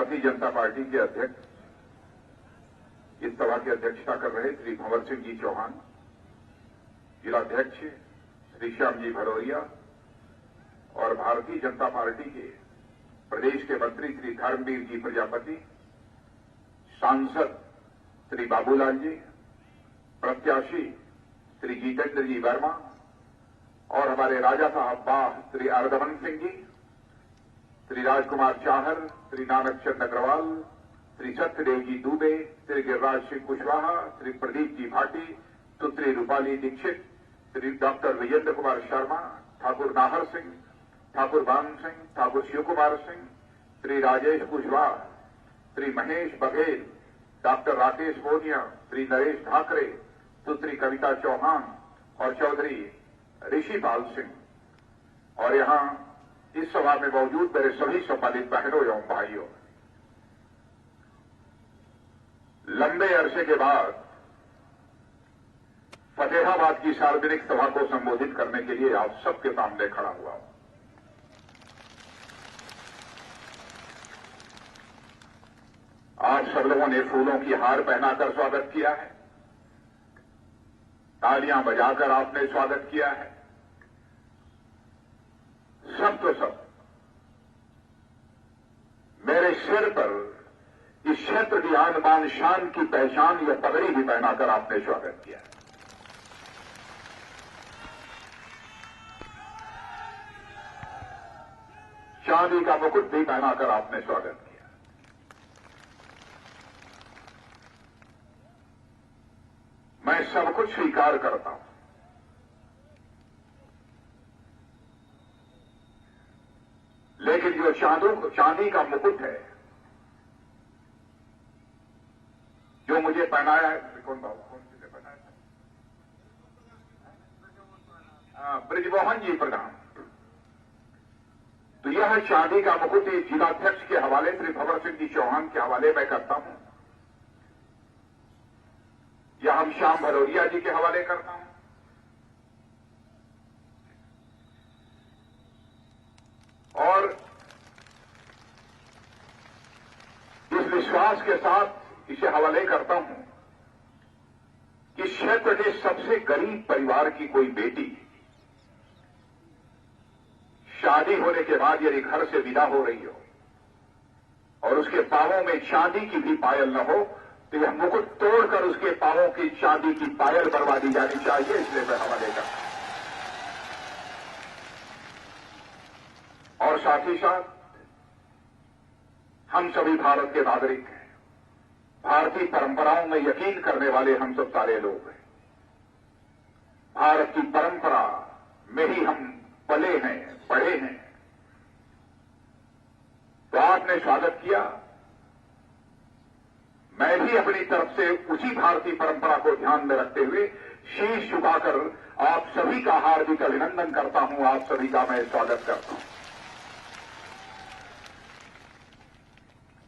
Bharatiya Janata party के अध्यक्ष, इस सभा की अध्यक्षता कर रहे श्री भंवर सिंह जी चौहान, जिलाध्यक्ष श्री श्याम जी भदौरिया और भारतीय जनता पार्टी के प्रदेश के मंत्री श्री धर्मवीर जी प्रजापति, सांसद श्री बाबूलाल जी, प्रत्याशी श्री जितेंद्र जी वर्मा और हमारे राजा साहब बाह श्री अर्धवन सिंह जी, श्री राजकुमार चाहर, श्री नानक चंद अग्रवाल, श्री सत्यदेव जी दुबे, श्री गिरिराज सिंह कुशवाहा, श्री प्रदीप जी भाटी, सुश्री रूपाली दीक्षित, श्री डॉक्टर विजेंद्र कुमार शर्मा, ठाकुर नाहर सिंह, ठाकुर भान सिंह, ठाकुर शिव कुमार सिंह, श्री राजेश कुशवाहा, श्री महेश बघेल, डॉक्टर राकेश मोनिया, श्री नरेश ठाकरे, सुश्री कविता चौहान और चौधरी ऋषिपाल सिंह और यहां इस सभा में मौजूद मेरे सभी सम्मानित बहनों एवं भाइयों, लंबे अरसे के बाद फतेहाबाद की सार्वजनिक सभा को संबोधित करने के लिए आप सबके सामने खड़ा हुआ हूं। आप सब लोगों ने फूलों की हार पहनाकर स्वागत किया है, तालियां बजाकर आपने स्वागत किया है। सब तो सब मेरे सिर पर इस क्षेत्र की आन बान शान की पहचान या पगड़ी भी पहनाकर आपने स्वागत किया है। चांदी का मुकुट भी पहनाकर आपने स्वागत किया। मैं सब कुछ स्वीकार करता हूं, लेकिन जो चांदी का मुकुट है जो मुझे पहनाया है, कौन किसने पहनाया था? ब्रिजमोहन जी प्रधान। तो यह चांदी का मुकुट एक जिलाध्यक्ष के हवाले श्री भंवर सिंह जी चौहान के हवाले मैं करता हूं, या हम श्याम भदौरिया जी के हवाले करता हूं, और इस विश्वास के साथ इसे हवाले करता हूं कि क्षेत्र के सबसे गरीब परिवार की कोई बेटी शादी होने के बाद यदि घर से विदा हो रही हो और उसके पांवों में चांदी की भी पायल न हो, तो यह मुकुट तोड़कर उसके पांवों की चांदी की पायल बनवा दी जानी चाहिए, इसलिए मैं हवाले करता हूं। और साथ ही साथ हम सभी भारत के नागरिक हैं, भारतीय परंपराओं में यकीन करने वाले हम सब सारे लोग हैं। भारत की परंपरा में ही हम पले हैं, पढ़े हैं। तो आपने स्वागत किया, मैं भी अपनी तरफ से उसी भारतीय परंपरा को ध्यान में रखते हुए शीश झुकाकर आप सभी का हार्दिक अभिनंदन करता हूं, आप सभी का मैं स्वागत करता हूं।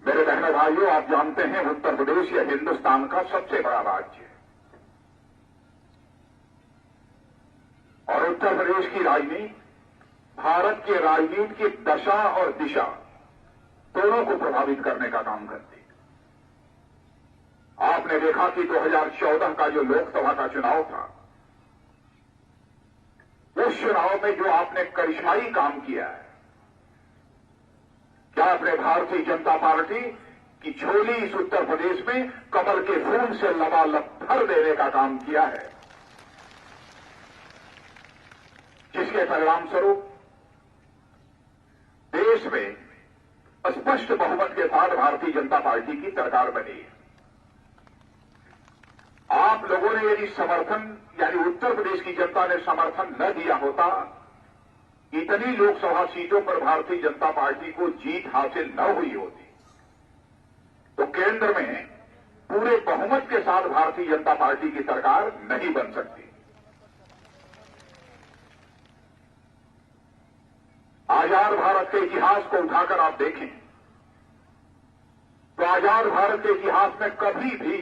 मेरे बहनों भाइयों, आप जानते हैं उत्तर प्रदेश यह हिंदुस्तान का सबसे बड़ा राज्य है और उत्तर प्रदेश की राजनीति भारत के राजनीति की दशा और दिशा दोनों को प्रभावित करने का काम करती है। आपने देखा कि 2014 का जो लोकसभा का चुनाव था, उस चुनाव में जो आपने करिश्माई काम किया है, क्या आपने भारतीय जनता पार्टी की झोली इस उत्तर प्रदेश में कमल के फूल से लबालब भर देने का काम किया है, जिसके परिणाम स्वरूप देश में स्पष्ट बहुमत के साथ भारतीय जनता पार्टी की सरकार बनी है। आप लोगों ने यदि समर्थन, यानी उत्तर प्रदेश की जनता ने समर्थन न दिया होता, इतनी लोकसभा सीटों पर भारतीय जनता पार्टी को जीत हासिल न हुई होती, तो केंद्र में पूरे बहुमत के साथ भारतीय जनता पार्टी की सरकार नहीं बन सकती। आजाद भारत के इतिहास को उठाकर आप देखें तो आजाद भारत के इतिहास में कभी भी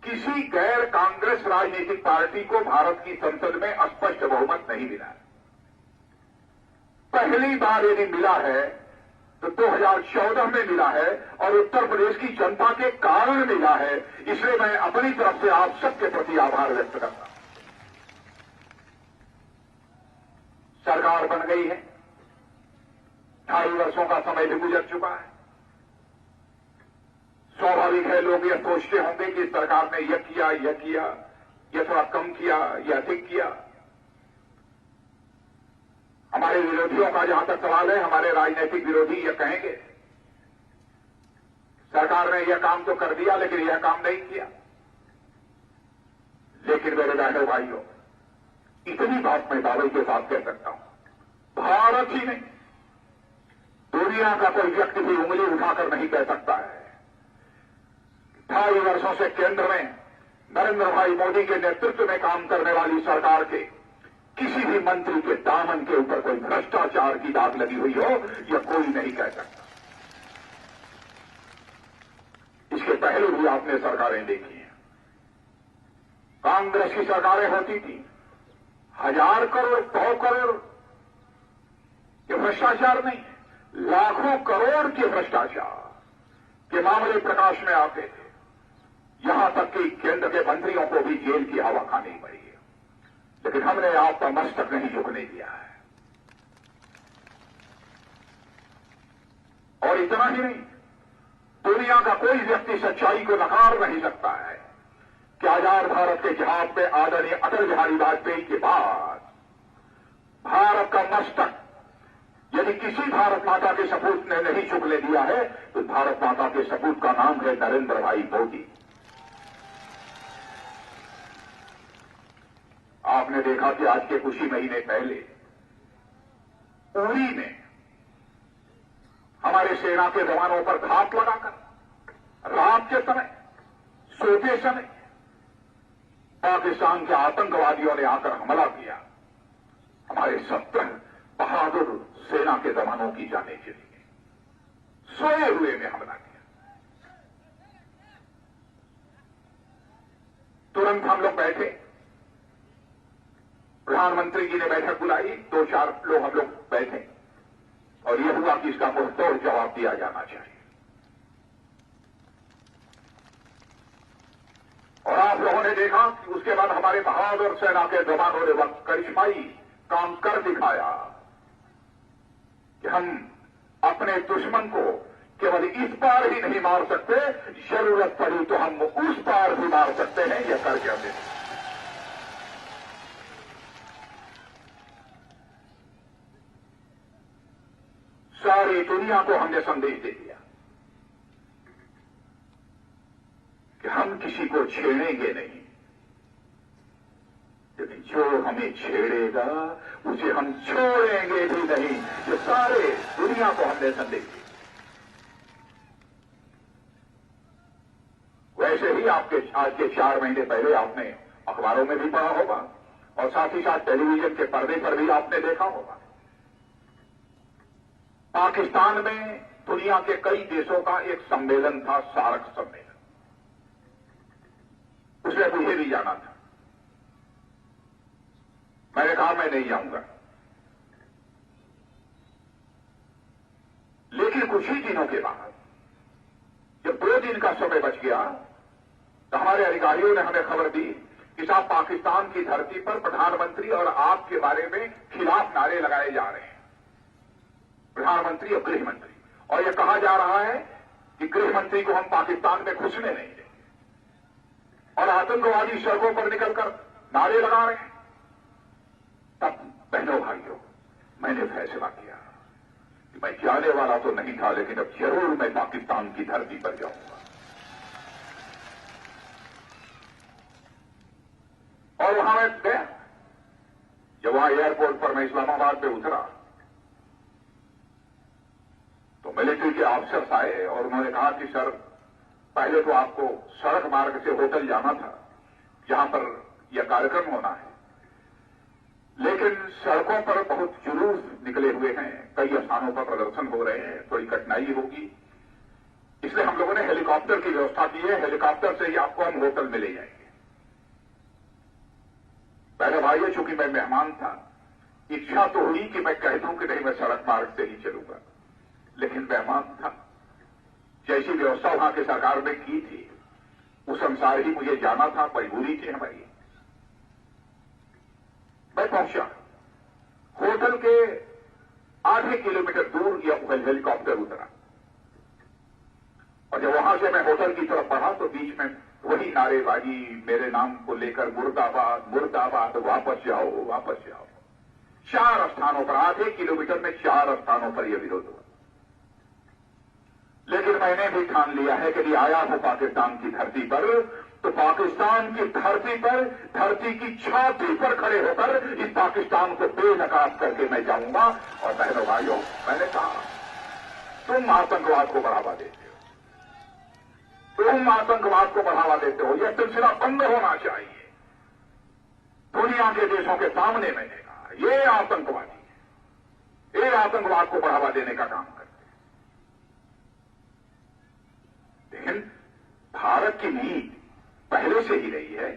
किसी गैर कांग्रेस राजनीतिक पार्टी को भारत की संसद में स्पष्ट बहुमत नहीं मिला है। पहली बार यदि मिला है तो 2014 में मिला है और उत्तर प्रदेश की जनता के कारण मिला है। इसलिए मैं अपनी तरफ से आप सबके प्रति आभार व्यक्त करता हूं। सरकार बन गई है, 2.5 वर्षों का समय भी गुजर चुका है। स्वाभाविक है, लोग यह सोचते होंगे कि सरकार ने यह किया, यह थोड़ा कम किया, यह अधिक किया। हमारे विरोधियों का जहां तक सवाल है, हमारे राजनीतिक विरोधी यह कहेंगे सरकार ने यह काम तो कर दिया लेकिन यह काम नहीं किया। लेकिन मेरे बहनों भाइयों, इतनी बात मैं दावे के साथ कह सकता हूं, भारत ही नहीं, दुनिया का कोई व्यक्ति भी उंगली उठाकर नहीं कह सकता है 2.5 वर्षों से केंद्र में नरेंद्र भाई मोदी के नेतृत्व में काम करने वाली सरकार के किसी भी मंत्री के दामन के ऊपर कोई भ्रष्टाचार की दाग लगी हुई हो, यह कोई नहीं कह सकता। इसके पहले भी आपने सरकारें देखी हैं, कांग्रेस की सरकारें होती थी, 1000 करोड़ 100 करोड़ ये भ्रष्टाचार नहीं है, लाखों करोड़ के भ्रष्टाचार के मामले प्रकाश में आते थे। यहां तक कि केंद्र के मंत्रियों को भी जेल की हवा खानी पड़ी है, लेकिन हमने आपका मस्तक नहीं झुकने दिया है। और इतना ही नहीं, दुनिया का कोई व्यक्ति सच्चाई को नकार नहीं सकता है कि आजाद भारत के जहाज पे आदरणीय अटल बिहारी वाजपेयी के बाद भारत का मस्तक यदि किसी भारत माता के सपूत ने नहीं झुकने दिया है तो भारत माता के सपूत का नाम है नरेंद्र भाई मोदी। आपने देखा कि आज के कुछ ही महीने पहले उरी में हमारे सेना के जवानों पर घात लगाकर रात के समय, सोते समय पाकिस्तान के आतंकवादियों ने आकर हमला किया। हमारे 70 बहादुर सेना के जवानों की जाने के लिए सोए हुए में हमला किया। तुरंत हम लोग बैठे, प्रधानमंत्री जी ने बैठक बुलाई, 2-4 लोग हम लोग बैठे और यह हुआ कि इसका मुंहतोड़ जवाब दिया जाना चाहिए। और आप लोगों ने देखा कि उसके बाद हमारे बहादुर सेना के जवानों ने वक्त करिश्माई काम कर दिखाया कि हम अपने दुश्मन को केवल इस पार ही नहीं मार सकते, जरूरत पड़ी तो हम उस पार भी मार सकते हैं। यह करके हमने सारी दुनिया को हमने संदेश दे दिया कि हम किसी को छेड़ेंगे नहीं, लेकिन जो हमें छेड़ेगा उसे हम छोड़ेंगे भी नहीं। ये सारे दुनिया को हमने संदेश दिया। वैसे ही आपके आज के 4 महीने पहले आपने अखबारों में भी पढ़ा होगा और साथ ही साथ टेलीविजन के पर्दे पर भी आपने देखा होगा, पाकिस्तान में दुनिया के कई देशों का एक सम्मेलन था, सार्क सम्मेलन। उसमें मुझे भी जाना था। मैंने कहा मैं नहीं जाऊंगा, लेकिन कुछ ही दिनों के बाद जब 2 दिन का समय बच गया तो हमारे अधिकारियों ने हमें खबर दी कि साहब पाकिस्तान की धरती पर प्रधानमंत्री और आपके बारे में खिलाफ नारे लगाए जा रहे हैं, प्रधानमंत्री और गृह मंत्री, और यह कहा जा रहा है कि गृह मंत्री को हम पाकिस्तान में घुसने नहीं देंगे, और आतंकवादी सड़कों पर निकलकर नारे लगा रहे हैं। तब बहनों भाइयों, मैंने फैसला किया कि मैं जाने वाला तो नहीं था, लेकिन अब जरूर मैं पाकिस्तान की धरती पर जाऊंगा। और वहां मैं गया। जब वहां एयरपोर्ट पर मैं इस्लामाबाद में उतरा तो मिलिट्री के ऑफिसर्स आए और उन्होंने कहा कि सर, पहले तो आपको सड़क मार्ग से होटल जाना था जहां पर यह कार्यक्रम होना है, लेकिन सड़कों पर बहुत जुलूस निकले हुए हैं, कई स्थानों पर प्रदर्शन हो रहे हैं, थोड़ी कठिनाई होगी, इसलिए हम लोगों ने हेलीकॉप्टर की व्यवस्था की है, हेलीकॉप्टर से ही आपको हम होटल में ले जाएंगे। पहले भाइयों, चूंकि मैं मेहमान था, इच्छा तो हुई कि मैं कह दूं कि नहीं, मैं सड़क मार्ग से ही चलूंगा, लेकिन बेईमान था। जैसी व्यवस्था वहां की सरकार ने की थी उस अनुसार ही मुझे जाना था, मजबूरी थी हमारी। मैं पहुंचा, होटल के आधे किलोमीटर दूर यह हेलीकॉप्टर उतरा और जब वहां से मैं होटल की तरफ बढ़ा तो बीच में वही नारेबाजी मेरे नाम को लेकर, मुर्दाबाद मुर्दाबाद, वापस जाओ वापस जाओ। 4 स्थानों पर, आधे किलोमीटर में 4 स्थानों पर यह विरोध हुआ। लेकिन मैंने भी ठान लिया है कि यदि आया हूं पाकिस्तान की धरती पर तो पाकिस्तान की धरती पर, धरती की छाती पर खड़े होकर इस पाकिस्तान को बेनकाब करके मैं जाऊंगा। और बहनों भाइयों, मैंने कहा तुम आतंकवाद को बढ़ावा देते हो, तुम आतंकवाद को बढ़ावा देते हो, यह सिलसिला बंद होना चाहिए। दुनिया के देशों के सामने मैंने कहा ये आतंकवादी है, ये आतंकवाद को बढ़ावा देने का काम करते। लेकिन भारत की नीति पहले से ही रही है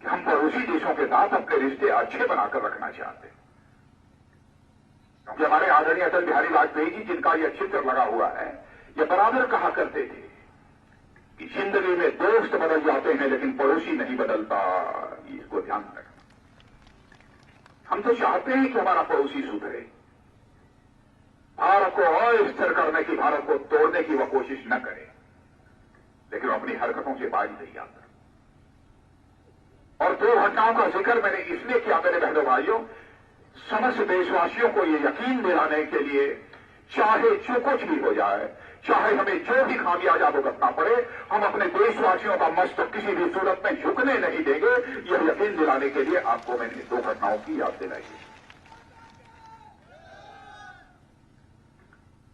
कि हम पड़ोसी देशों के साथ अपने रिश्ते अच्छे बनाकर रखना चाहते हैं। क्योंकि हमारे आदरणीय अटल बिहारी वाजपेयी जी, जिनका यह चित्र लगा हुआ है, यह बराबर कहा करते थे कि जिंदगी में दोस्त बदल जाते हैं लेकिन पड़ोसी नहीं बदलता। इसको ध्यान रखना। हम तो चाहते हैं कि हमारा पड़ोसी सुधरे, भारत को अस्थिर करने की, भारत को तोड़ने की वह कोशिश न करे, लेकिन अपनी हरकतों से बाज नहीं आता। और 2 घटनाओं का जिक्र मैंने इसलिए किया मेरे बहनों भाइयों, समस्त देशवासियों को यह यकीन दिलाने के लिए, चाहे जो कुछ भी हो जाए, चाहे हमें जो भी खामियाजा भुगतना पड़े, हम अपने देशवासियों का मस्तक किसी भी सूरत में झुकने नहीं देंगे। यह यकीन दिलाने के लिए आपको मैंने 2 घटनाओं की याद दिलाई।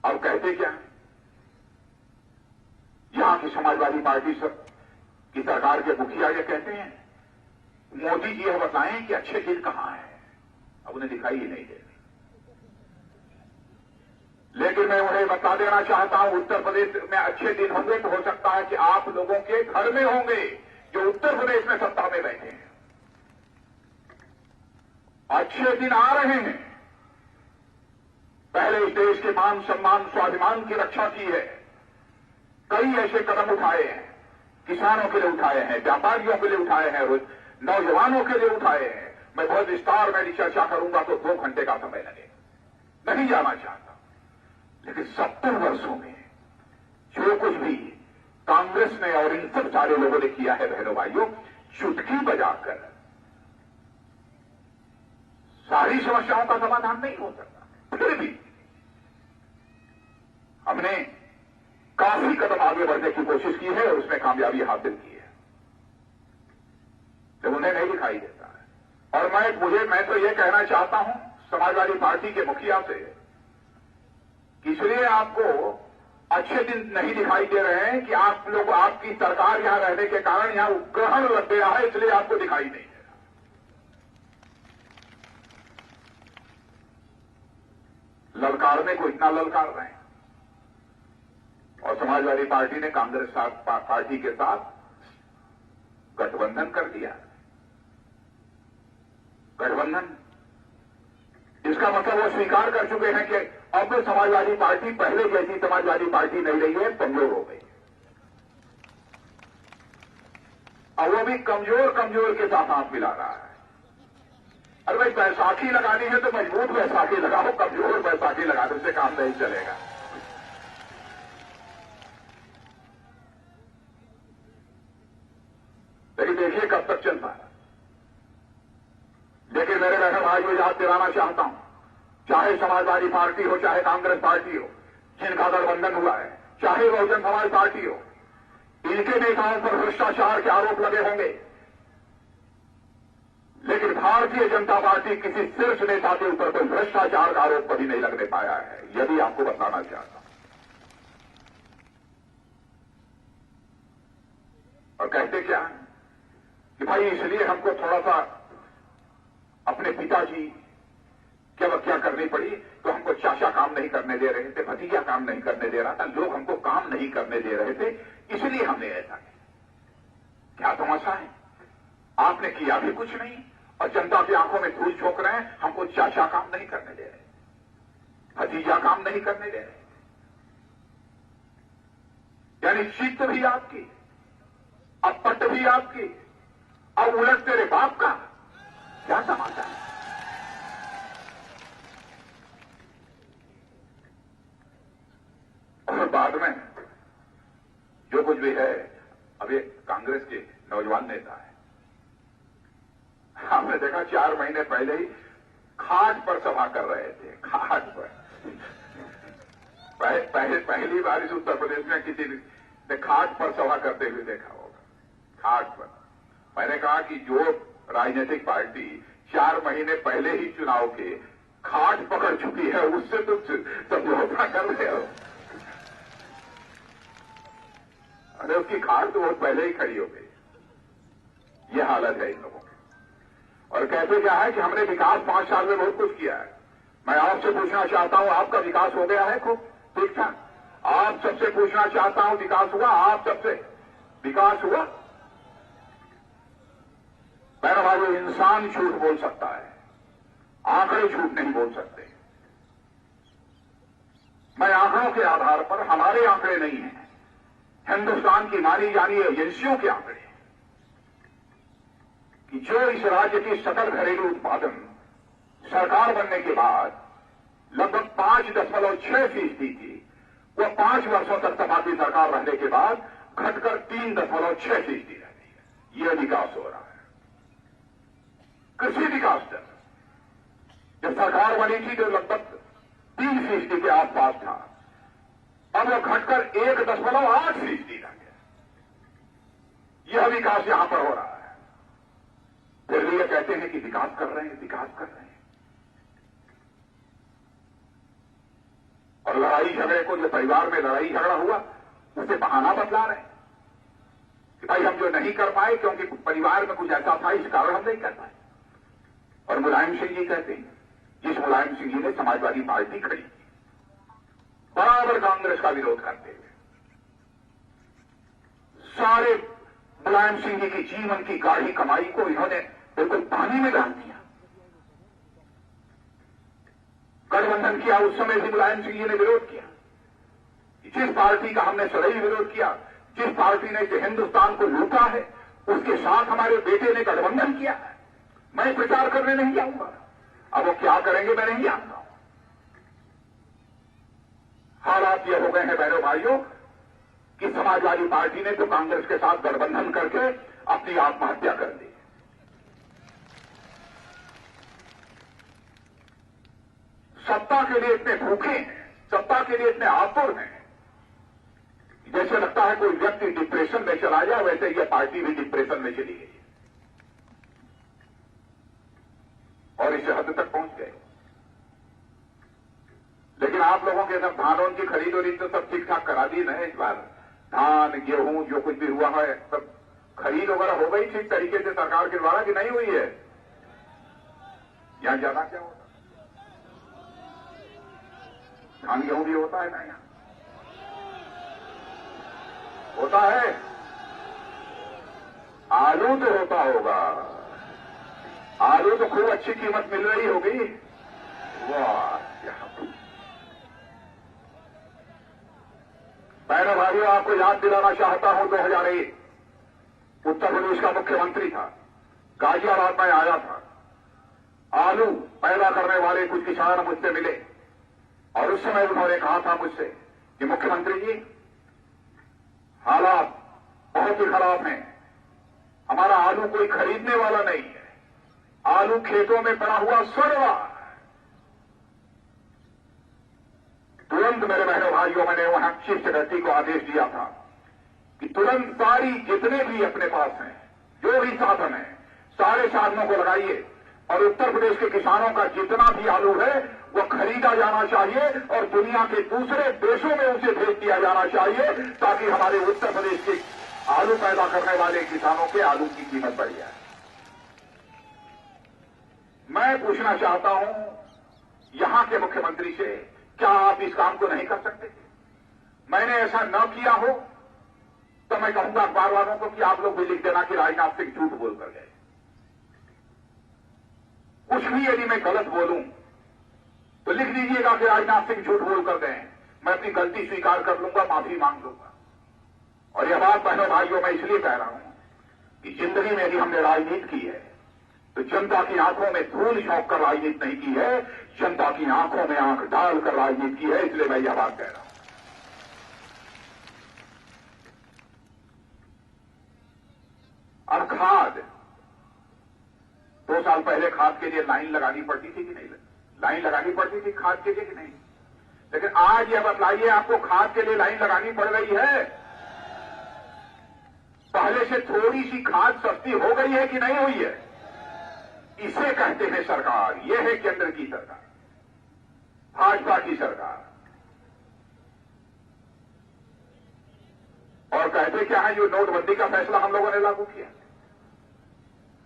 अब कहते क्या है, यहां की समाजवादी पार्टी की सरकार के मुखिया ये कहते हैं मोदी जी यह बताएं कि अच्छे दिन कहां है। अब उन्हें दिखाई ही नहीं दे रही। लेकिन मैं उन्हें बता देना चाहता हूं, उत्तर प्रदेश में अच्छे दिन होंगे तो हो सकता है कि आप लोगों के घर में होंगे जो उत्तर प्रदेश में सत्ता में बैठे हैं। अच्छे दिन आ रहे हैं। पहले इस देश के मान सम्मान स्वाभिमान की रक्षा की है, कई ऐसे कदम उठाए हैं, किसानों के लिए उठाए हैं, व्यापारियों के लिए उठाए हैं, नौजवानों के लिए उठाए हैं। मैं बहुत विस्तार में चर्चा करूंगा तो 2 घंटे का समय लगेगा, नहीं जाना चाहता। लेकिन 70 वर्षों में जो कुछ भी कांग्रेस ने और इन सब सारे लोगों ने किया है बहनों भाइयों, चुटकी बजाकर सारी समस्याओं का समाधान नहीं हो सकता। फिर भी हमने काफी कदम आगे बढ़ने की कोशिश की है और उसमें कामयाबी हासिल की है, जब उन्हें नहीं दिखाई देता है। और मैं तो यह कहना चाहता हूं समाजवादी पार्टी के मुखिया से, इसलिए आपको अच्छे दिन नहीं दिखाई दे रहे हैं कि आप लोग, आपकी सरकार यहां रहने के कारण यहां ग्रहण लग गया है, इसलिए आपको दिखाई नहीं दे रहा। ललकारने को इतना ललकार रहे हैं और समाजवादी पार्टी ने कांग्रेस पार्टी के साथ गठबंधन कर दिया। गठबंधन, इसका मतलब वो स्वीकार कर चुके हैं कि अब समाजवादी पार्टी पहले जैसी समाजवादी पार्टी नहीं रही है, कमजोर हो गई। और वो भी कमजोर कमजोर के साथ हाथ मिला रहा है। अरे भाई, बैसाखी लगानी है तो मजबूत बैसाखी लगाओ, कमजोर बैसाखी लगाने से काम नहीं चलेगा। लेकिन देखिए कब तक चलता है। लेकिन मेरे बहन भाइयों, याद दिलाना चाहता हूं, चाहे समाजवादी पार्टी हो चाहे कांग्रेस पार्टी हो जिनका गठबंधन हुआ है, चाहे बहुजन समाज पार्टी हो, इनके नेताओं पर भ्रष्टाचार के आरोप लगे होंगे, लेकिन भारतीय जनता पार्टी किसी शीर्ष नेता के ऊपर कोई भ्रष्टाचार का आरोप कभी नहीं लगने पाया है। यदि आपको बताना चाहता हूं। और कहते क्या है कि भाई इसलिए हमको थोड़ा सा अपने पिताजी क्या करनी पड़ी, तो हमको चाचा काम नहीं करने दे रहे थे, भतीजा काम नहीं करने दे रहा था, लोग हमको काम नहीं करने दे रहे थे, इसलिए हमने ऐसा किया। क्या तमाशा है, आपने किया भी कुछ नहीं और जनता की आंखों में धूल झोंक रहे हैं। हमको चाचा काम नहीं करने दे रहे, भतीजा काम नहीं करने दे रहे, यानी चित्त भी आपकी, अब पट भी आपकी, अब उलट तेरे बाप का। क्या समाचार है? और बाद में जो कुछ भी है, अब ये कांग्रेस के नौजवान नेता है, हमने देखा 4 महीने पहले ही खाट पर सभा कर रहे थे। खाट पर पहली बार इस उत्तर प्रदेश में किसी ने खाट पर सभा करते हुए देखा होगा। खाट पर। मैंने कहा कि जो राजनीतिक पार्टी 4 महीने पहले ही चुनाव के खाट पकड़ चुकी है, उससे तुम समझौता कर रहे हो। अरे उसकी खाट तो बहुत पहले ही खड़ी हो गई। ये हालत है इन लोगों की। और कहते क्या है कि हमने विकास 5 साल में बहुत कुछ किया है। मैं आपसे पूछना चाहता हूं, आपका विकास हो गया है खूब ठीक ठाक? आप सबसे पूछना चाहता हूं, विकास हुआ? आप सबसे विकास हुआ? मेरा भाई, इंसान झूठ बोल सकता है, आंकड़े झूठ नहीं बोल सकते। मैं आंकड़ों के आधार पर, हमारे आंकड़े नहीं हैं, हिंदुस्तान की मानी जानी एजेंसियों के आंकड़े, कि जो इस राज्य की सकल घरेलू उत्पादन सरकार बनने के बाद लगभग 5.6% थी, वह 5 वर्षों तक सपाटी सरकार रहने के बाद घटकर 3.6% रह गई है। यह विकास हो रहा है। कृषि विकास दर जब सरकार बनी थी तो लगभग 3% के आसपास था, अब वह घटकर 1.8% रह गया। यह विकास यहां पर हो रहा है। फिर भी ये कहते हैं कि विकास कर रहे हैं, विकास कर रहे हैं। और लड़ाई झगड़े को, जो परिवार में लड़ाई झगड़ा हुआ, उसे बहाना बतला रहे हैं कि भाई हम जो नहीं कर पाए क्योंकि परिवार में कुछ ऐसा था, इस कारण हम नहीं कर पाए। और मुलायम सिंह जी कहते हैं, जिस मुलायम सिंह जी ने समाजवादी पार्टी खड़ी की बराबर कांग्रेस का विरोध करते हुए, सारे मुलायम सिंह जी की जीवन की गाढ़ी कमाई को इन्होंने बिल्कुल पानी में डाल दिया। गठबंधन किया, उस समय भी मुलायम सिंह जी ने विरोध किया। जिस पार्टी का हमने सदैव विरोध किया, जिस पार्टी ने हिंदुस्तान को लूटा है, उसके साथ हमारे बेटे ने गठबंधन किया है। मैं प्रचार करने नहीं जाऊंगा। अब वो क्या करेंगे मैं नहीं जानता हूं। हालात ये हो गए हैं बहनों भाइयों कि समाजवादी पार्टी ने तो कांग्रेस के साथ गठबंधन करके अपनी आत्महत्या कर ली। सत्ता के लिए इतने भूखे हैं, सत्ता के लिए इतने आतुर हैं, जैसे लगता है कोई व्यक्ति डिप्रेशन में चला जाए, वैसे यह पार्टी भी डिप्रेशन में चली गई और इस हद तक पहुंच गए। लेकिन आप लोगों के सब धानों की खरीद और तो सब ठीक ठाक करा दी ना इस बार। धान गेहूं जो कुछ भी हुआ है सब खरीद वगैरह हो गई ठीक तरीके से सरकार के द्वारा, कि नहीं हुई है? यहां ज्यादा क्या होता? धान गेहूं भी होता है ना यहां? होता है। आलू तो होता होगा। आलू तो खूब अच्छी कीमत मिल रही होगी। वाह, बहनों भाइयों, आपको याद दिलाना चाहता हूं, 2001 उत्तर प्रदेश का मुख्यमंत्री था, गाजियाबाद में आया था। आलू पैदा करने वाले कुछ किसान मुझसे मिले और उस समय उन्होंने कहा था मुझसे कि मुख्यमंत्री जी, हालात बहुत ही खराब हैं, हमारा आलू कोई खरीदने वाला नहीं है, आलू खेतों में पड़ा हुआ सड़ रहा है। तुरंत मेरे बहनों भाइयों, मैंने वहां चीफ सेक्रेटरी को आदेश दिया था कि तुरंत सारी जितने भी अपने पास हैं, जो भी साधन है, सारे साधनों को लगाइए और उत्तर प्रदेश के किसानों का जितना भी आलू है वो खरीदा जाना चाहिए और दुनिया के दूसरे देशों में उसे भेज दिया जाना चाहिए, ताकि हमारे उत्तर प्रदेश के आलू पैदा करने वाले किसानों के आलू की कीमत बढ़ जाए। मैं पूछना चाहता हूं यहां के मुख्यमंत्री से, क्या आप इस काम को नहीं कर सकते? मैंने ऐसा न किया हो तो मैं कहूंगा अखबार वालों को कि आप लोग भी लिख देना कि राजनाथ सिंह झूठ बोल कर गए। कुछ भी यदि मैं गलत बोलूं तो लिख दीजिएगा कि राजनाथ सिंह झूठ बोल कर गए। मैं अपनी गलती स्वीकार कर लूंगा, माफी मांग लूंगा। और यह बात बहनों भाइयों मैं इसलिए कह रहा हूं कि जिंदगी में भी हमने राजनीति की है तो जनता की आंखों में धूल झोंक कर राजनीति नहीं की है, जनता की आंखों में आंख डालकर राजनीति की है। इसलिए मैं यह बात कह रहा हूं। अब खाद, 2 साल पहले खाद के लिए लाइन लगानी पड़ती थी कि नहीं? लाइन लगानी पड़ती थी खाद के लिए कि नहीं? लेकिन आज यह बतलाइए, आपको खाद के लिए लाइन लगानी पड़ रही है? पहले से थोड़ी सी खाद सस्ती हो गई है कि नहीं हुई है? इसे कहते हैं सरकार। यह है केंद्र की सरकार, भाजपा की सरकार। और कहते क्या है, जो नोटबंदी का फैसला हम लोगों ने लागू किया,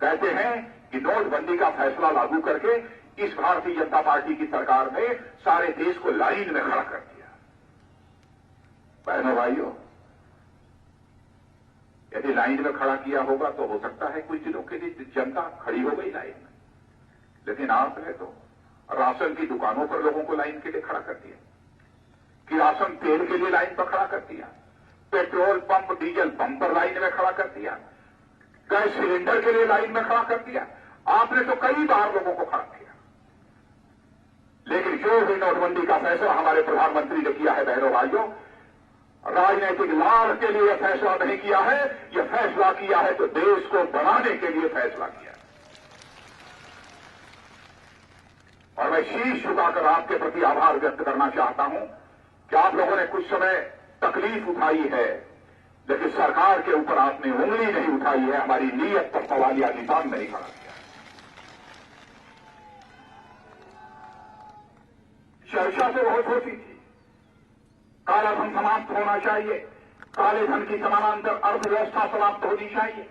कहते हैं कि नोटबंदी का फैसला लागू करके इस भारतीय जनता पार्टी की सरकार ने सारे देश को लाइन में खड़ा कर दिया। बहनों भाइयों, यदि लाइन में खड़ा किया होगा तो हो सकता है कुछ दिनों के लिए जनता खड़ी हो गई लाइन में, लेकिन आपने तो राशन की दुकानों पर लोगों को लाइन के लिए खड़ा कर दिया, कि राशन तेल के लिए लाइन पर खड़ा कर दिया, पेट्रोल पंप डीजल पंप पर लाइन में खड़ा कर दिया, गैस सिलेंडर के लिए लाइन में खड़ा कर दिया। आपने तो कई बार लोगों को खड़ा किया। लेकिन जो भी नोटबंदी का फैसला हमारे प्रधानमंत्री ने किया है, बहनों भाइयों, राजनीतिक लाभ के लिए फैसला नहीं किया है, यह फैसला किया है तो देश को बनाने के लिए फैसला किया है। और मैं शीश झुकाकर आपके प्रति आभार व्यक्त करना चाहता हूं कि आप लोगों ने कुछ समय तकलीफ उठाई है, लेकिन सरकार के ऊपर आपने उंगली नहीं उठाई है, हमारी नीयत पर सवालिया निशान नहीं खड़ा किया। चर्चा तो बहुत होती थी, काला धन समाप्त होना चाहिए, काले धन की समानांतर अर्थव्यवस्था समाप्त होनी चाहिए।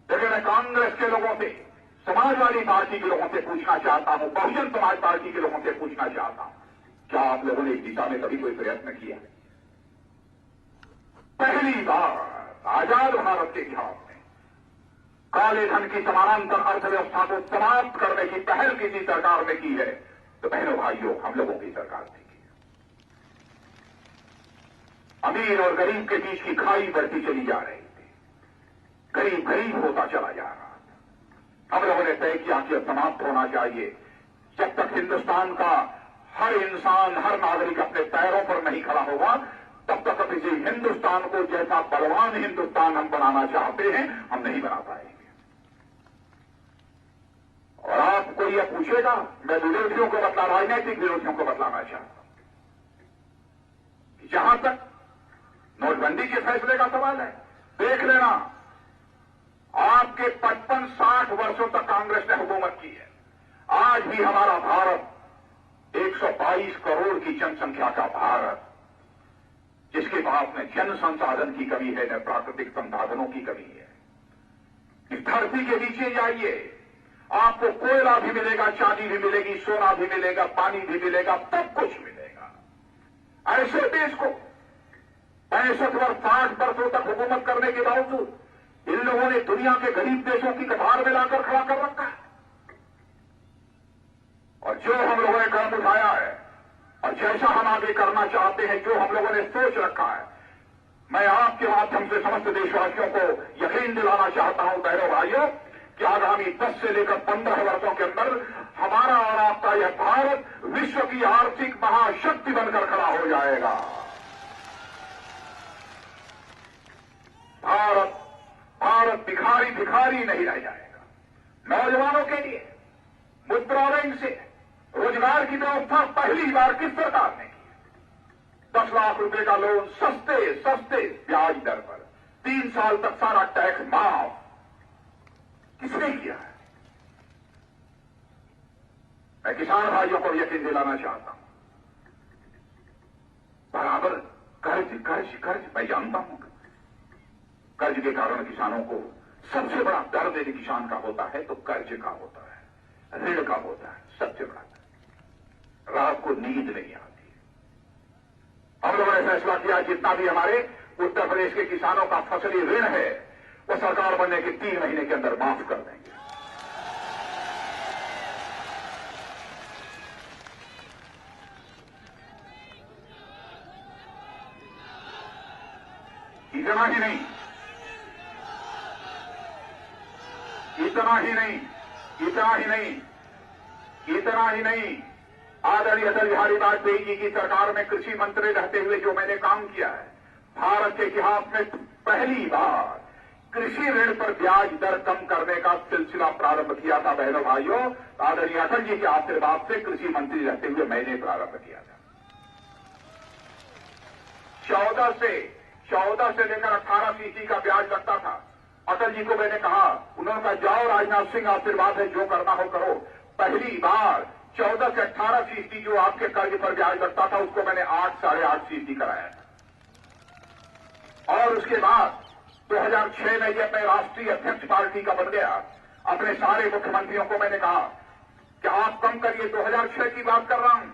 लेकिन मैं कांग्रेस के लोगों से, समाजवादी पार्टी के लोगों से पूछना चाहता हूं, बहुजन समाज पार्टी के लोगों से पूछना चाहता हूं, क्या आप लोगों ने इस दिशा में कभी कोई प्रयत्न किया? पहली बार आजाद भारत के इतिहास में काले धन की समानांतर अर्थव्यवस्था को समाप्त करने की पहल किसी सरकार ने की है तो बहनों भाइयों, हम लोगों की सरकार ने की। अमीर और गरीब के बीच की खाई बढ़ती चली जा रही थी, गरीब गरीब होता चला जा रहा था। हम लोगों ने तय किया कि समाप्त होना चाहिए। जब तक हिंदुस्तान का हर इंसान, हर नागरिक अपने पैरों पर नहीं खड़ा होगा, तब तक किसी हिंदुस्तान को जैसा बलवान हिंदुस्तान हम बनाना चाहते हैं, हम नहीं बना पाएंगे। और आपको यह पूछेगा, मैं विरोधियों को बतला, राजनीतिक विरोधियों को बतलाना चाहता हूं, जहां तक नोटबंदी के फैसले का सवाल है, देख लेना, आपके 55-60 वर्षों तक कांग्रेस ने हुकूमत की है। आज भी हमारा भारत 122 करोड़ की जनसंख्या का भारत, जिसके पास न जन संसाधन की कमी है, न प्राकृतिक संसाधनों की कमी है। इस धरती के नीचे जाइए, आपको कोयला भी मिलेगा, चांदी भी मिलेगी, सोना भी मिलेगा, पानी भी मिलेगा, सब कुछ मिलेगा। ऐसे देश को 65 वर्ष 60 वर्षों तक हुकूमत करने के बावजूद इन लोगों ने दुनिया के गरीब देशों की कतार में लाकर खड़ा कर रखा है। और जो हम लोगों ने कदम उठाया है और जैसा हम आगे करना चाहते हैं, जो हम लोगों ने सोच रखा है, मैं आपके माध्यम से समस्त देशवासियों को यकीन दिलाना चाहता हूं, बहनों भाइयों, कि आगामी 10 से लेकर 15 वर्षों के अंदर हमारा और आपका यह भारत विश्व की आर्थिक महाशक्ति बनकर खड़ा हो जाएगा। भारत भिखारी भिखारी नहीं रह जाएगा। नौजवानों के लिए मुद्रा ऋण से रोजगार की व्यवस्था पहली बार किस सरकार ने की? 10 लाख रुपए का लोन सस्ते ब्याज दर पर, 3 साल तक सारा टैक्स माफ। किसने किया है? मैं किसान भाइयों को यकीन दिलाना चाहता हूं, बराबर कर्ज मैं जानता हूं, कर्ज के कारण किसानों को सबसे बड़ा दर्द यदि किसान का होता है तो कर्ज का होता है, ऋण का होता है, सबसे बड़ा दर्द। रात को नींद नहीं आती। हम लोगों ने फैसला किया, जितना भी हमारे उत्तर प्रदेश के किसानों का फसली ऋण है, वो सरकार बनने के 3 महीने के अंदर माफ कर देंगे। इतना ही नहीं, इतना ही नहीं, इतना ही नहीं, इतना ही नहीं, आदरणीय अटल बिहारी वाजपेयी जी की सरकार में कृषि मंत्री रहते हुए जो मैंने काम किया है, भारत के इतिहास में पहली बार कृषि ऋण पर ब्याज दर कम करने का सिलसिला प्रारंभ किया था। बहनों भाइयों, आदरणीय अटल जी के आशीर्वाद से कृषि मंत्री रहते हुए मैंने प्रारंभ किया था। 14 से लेकर 18% का ब्याज लगता था। अटल जी को मैंने कहा, उन्होंने कहा जाओ राजनाथ सिंह, आशीर्वाद है, जो करना हो करो। पहली बार 14 से 18% जो आपके कर्ज पर ब्याज लगता था, उसको मैंने 8, 8.5% कराया था। और उसके बाद 2006 में जब मैं राष्ट्रीय अध्यक्ष पार्टी का बन गया, अपने सारे मुख्यमंत्रियों को मैंने कहा कि आप कम करिए, 2006 की बात कर रहा हूं,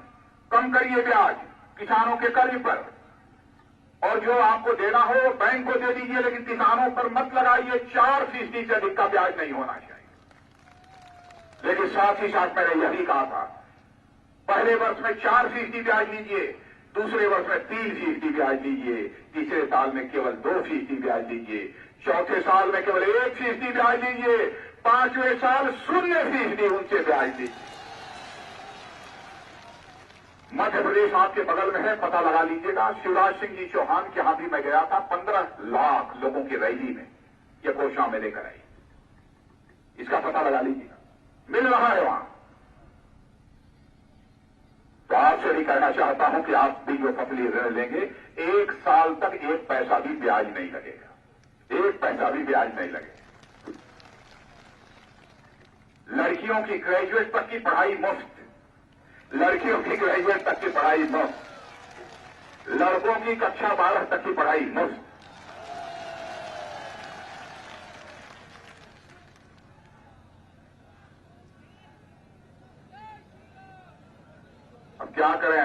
कम करिए ब्याज किसानों के कर्ज पर, और जो आपको देना हो बैंक को दे दीजिए, लेकिन किसानों पर मत लगाइए। 4% से अधिक का ब्याज नहीं होना चाहिए। लेकिन साथ ही साथ मैंने यही कहा था, पहले वर्ष में 4% ब्याज लीजिए, दूसरे वर्ष में 3% ब्याज लीजिए, तीसरे साल में केवल 2% ब्याज लीजिए, चौथे साल में केवल 1% ब्याज लीजिए, 5वें साल 0% उनसे ब्याज लीजिए। मध्य प्रदेश आपके बगल में है, पता लगा लीजिएगा। शिवराज सिंह जी चौहान के यहां भी मैं गया था, 15 लाख लोगों की रैली में यह घोषणा में लेकर आई। इसका पता लगा लीजिएगा, मिल रहा है वहां। तो आपसे भी कहना चाहता हूं कि आप भी जो फसली ऋण लेंगे, 1 साल तक 1 पैसा भी ब्याज नहीं लगेगा, 1 पैसा भी ब्याज नहीं लगेगा। लड़कियों की ग्रेजुएट तक की पढ़ाई मुफ्त, लड़कियों की ग्रेजुएट तक की पढ़ाई मुफ्त, लड़कों की कक्षा 12 तक की पढ़ाई मुफ्त। अब क्या करें,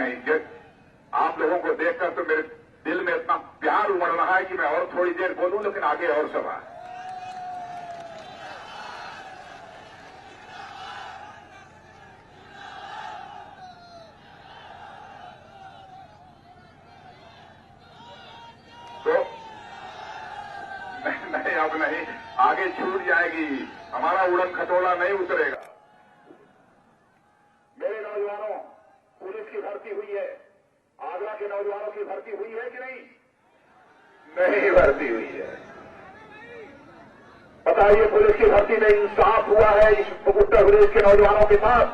आप लोगों को देखकर तो मेरे दिल में इतना प्यार उमड़ रहा है कि मैं और थोड़ी देर बोलूं, लेकिन आगे और सवाल। तो नहीं, अब नहीं, आगे छूट जाएगी, हमारा उड़न खटोला नहीं उतरेगा। मेरे नौजवानों, पुलिस की भर्ती हुई है, आगरा के नौजवानों की भर्ती हुई है कि नहीं? नहीं भर्ती हुई है। बताइए, पुलिस की भर्ती में इंसाफ हुआ है इस उत्तर प्रदेश के नौजवानों के साथ?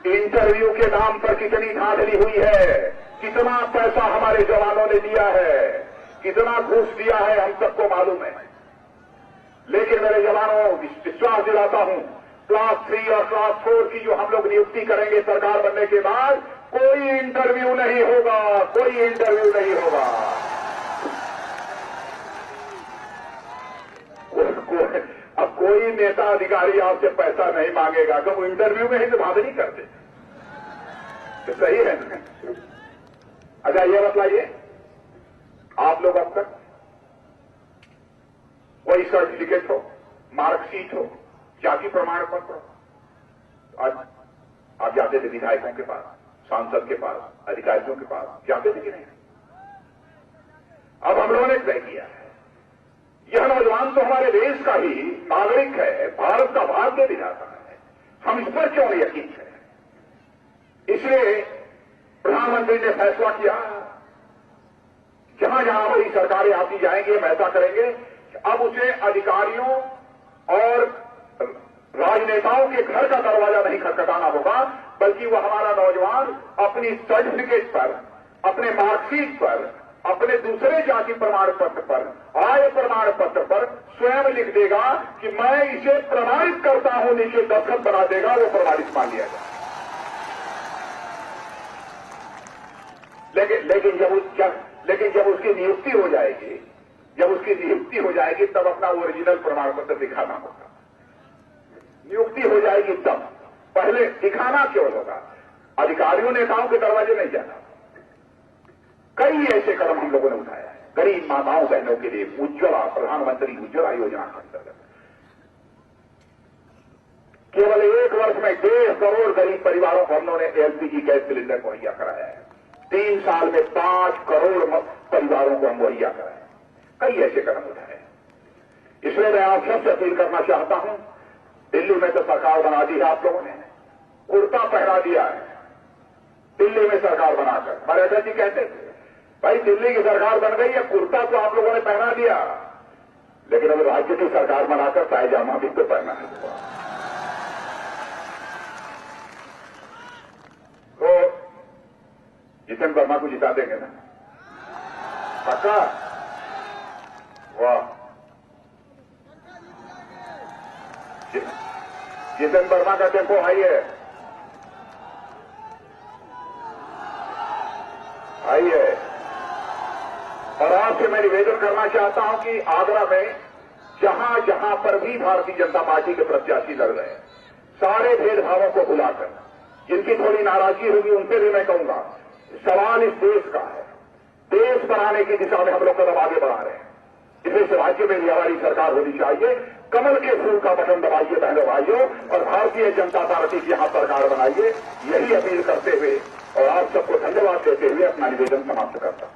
इंटरव्यू के नाम पर कितनी धांधली हुई है, कितना पैसा हमारे जवानों ने दिया है, कितना घूस दिया है, हम सबको मालूम है। लेकिन मेरे जवानों, विश्वास दिलाता हूं, क्लास 3 और क्लास 4 की जो हम लोग नियुक्ति करेंगे सरकार बनने के बाद, कोई इंटरव्यू नहीं होगा, कोई इंटरव्यू नहीं होगा। अब कोई नेता अधिकारी आपसे पैसा नहीं मांगेगा, तो वो इंटरव्यू में ही तो धांधली करते, तो सही है ना? अच्छा, ये बताइए, आप लोग अब तक कोई सर्टिफिकेट हो, मार्कशीट हो, जाति प्रमाण पत्र हो, आज आप जाते थे विधायकों के पास, सांसद के पास, अधिकारियों के पास जाते थे कि नहीं? अब हम लोगों ने तय किया है, यह नौजवान तो हमारे देश का ही नागरिक है, भारत का भाग्य विधाता है, हम इस पर क्यों यकीन करें? इसलिए प्रधानमंत्री ने फैसला किया, जहां जहां बड़ी सरकारें आती जाएंगी, हम ऐसा करेंगे कि अब उसे अधिकारियों और राजनेताओं के घर का दरवाजा नहीं खटखटाना होगा, बल्कि वह हमारा नौजवान अपनी सर्टिफिकेट पर, अपने मार्कशीट पर, अपने दूसरे जाति प्रमाण पत्र पर, आय प्रमाण पत्र पर स्वयं लिख देगा कि मैं इसे प्रमाणित करता हूं, नीचे दस्तखत बना देगा, वो प्रमाणित मान लिया जाए। लेकिन जब उसकी नियुक्ति हो जाएगी, तब अपना ओरिजिनल प्रमाण पत्र दिखाना होगा। नियुक्ति हो जाएगी तब, पहले दिखाना क्यों होगा? अधिकारियों नेताओं के दरवाजे नहीं जाना। कई ऐसे कदम हम लोगों ने उठाया है गरीब माताओं बहनों के लिए, उज्ज्वला, प्रधानमंत्री उज्ज्वला योजना के अंतर्गत केवल 1 वर्ष में 1.5 करोड़ गरीब परिवारों को हम लोगों ने एलपीजी गैस सिलेंडर मुहैया कराया है। 3 साल में 5 परिवारों को हम मुहैया कराएं। कई ऐसे कदम उठाए। इसलिए मैं आप सबसे अपील करना चाहता हूं, दिल्ली में तो सरकार बना दी है आप लोगों ने, कुर्ता पहना दिया है दिल्ली में सरकार बनाकर। मरेठा जी कहते थे भाई दिल्ली की सरकार बन गई है, कुर्ता तो आप लोगों ने पहना दिया, लेकिन अब राज्य की सरकार बनाकर पायजामा भी तो पहना है। तो जितेंद्र वर्मा को जिता देंगे ना? पक्का? वाह, जितेंद्र वर्मा का टेम्पो हाई है, हाई है। और आपसे मैं निवेदन करना चाहता हूं कि आगरा में जहां जहां पर भी भारतीय जनता पार्टी के प्रत्याशी लड़ रहे हैं, सारे भेदभावों को भुलाकर, जिनकी थोड़ी नाराजगी होगी उनसे भी मैं कहूंगा, सवाल इस देश का है, देश बनाने की दिशा में हम लोग कदम आगे बढ़ा रहे हैं। इसलिए इस राज्य में हमारी सरकार होनी चाहिए। कमल के फूल का बटन दबाइए बहनों भाइयों, और भारतीय जनता पार्टी की यहां सरकार बनाइए, यही अपील करते हुए और आप सबको धन्यवाद देते हुए अपना निवेदन समाप्त करता हूं।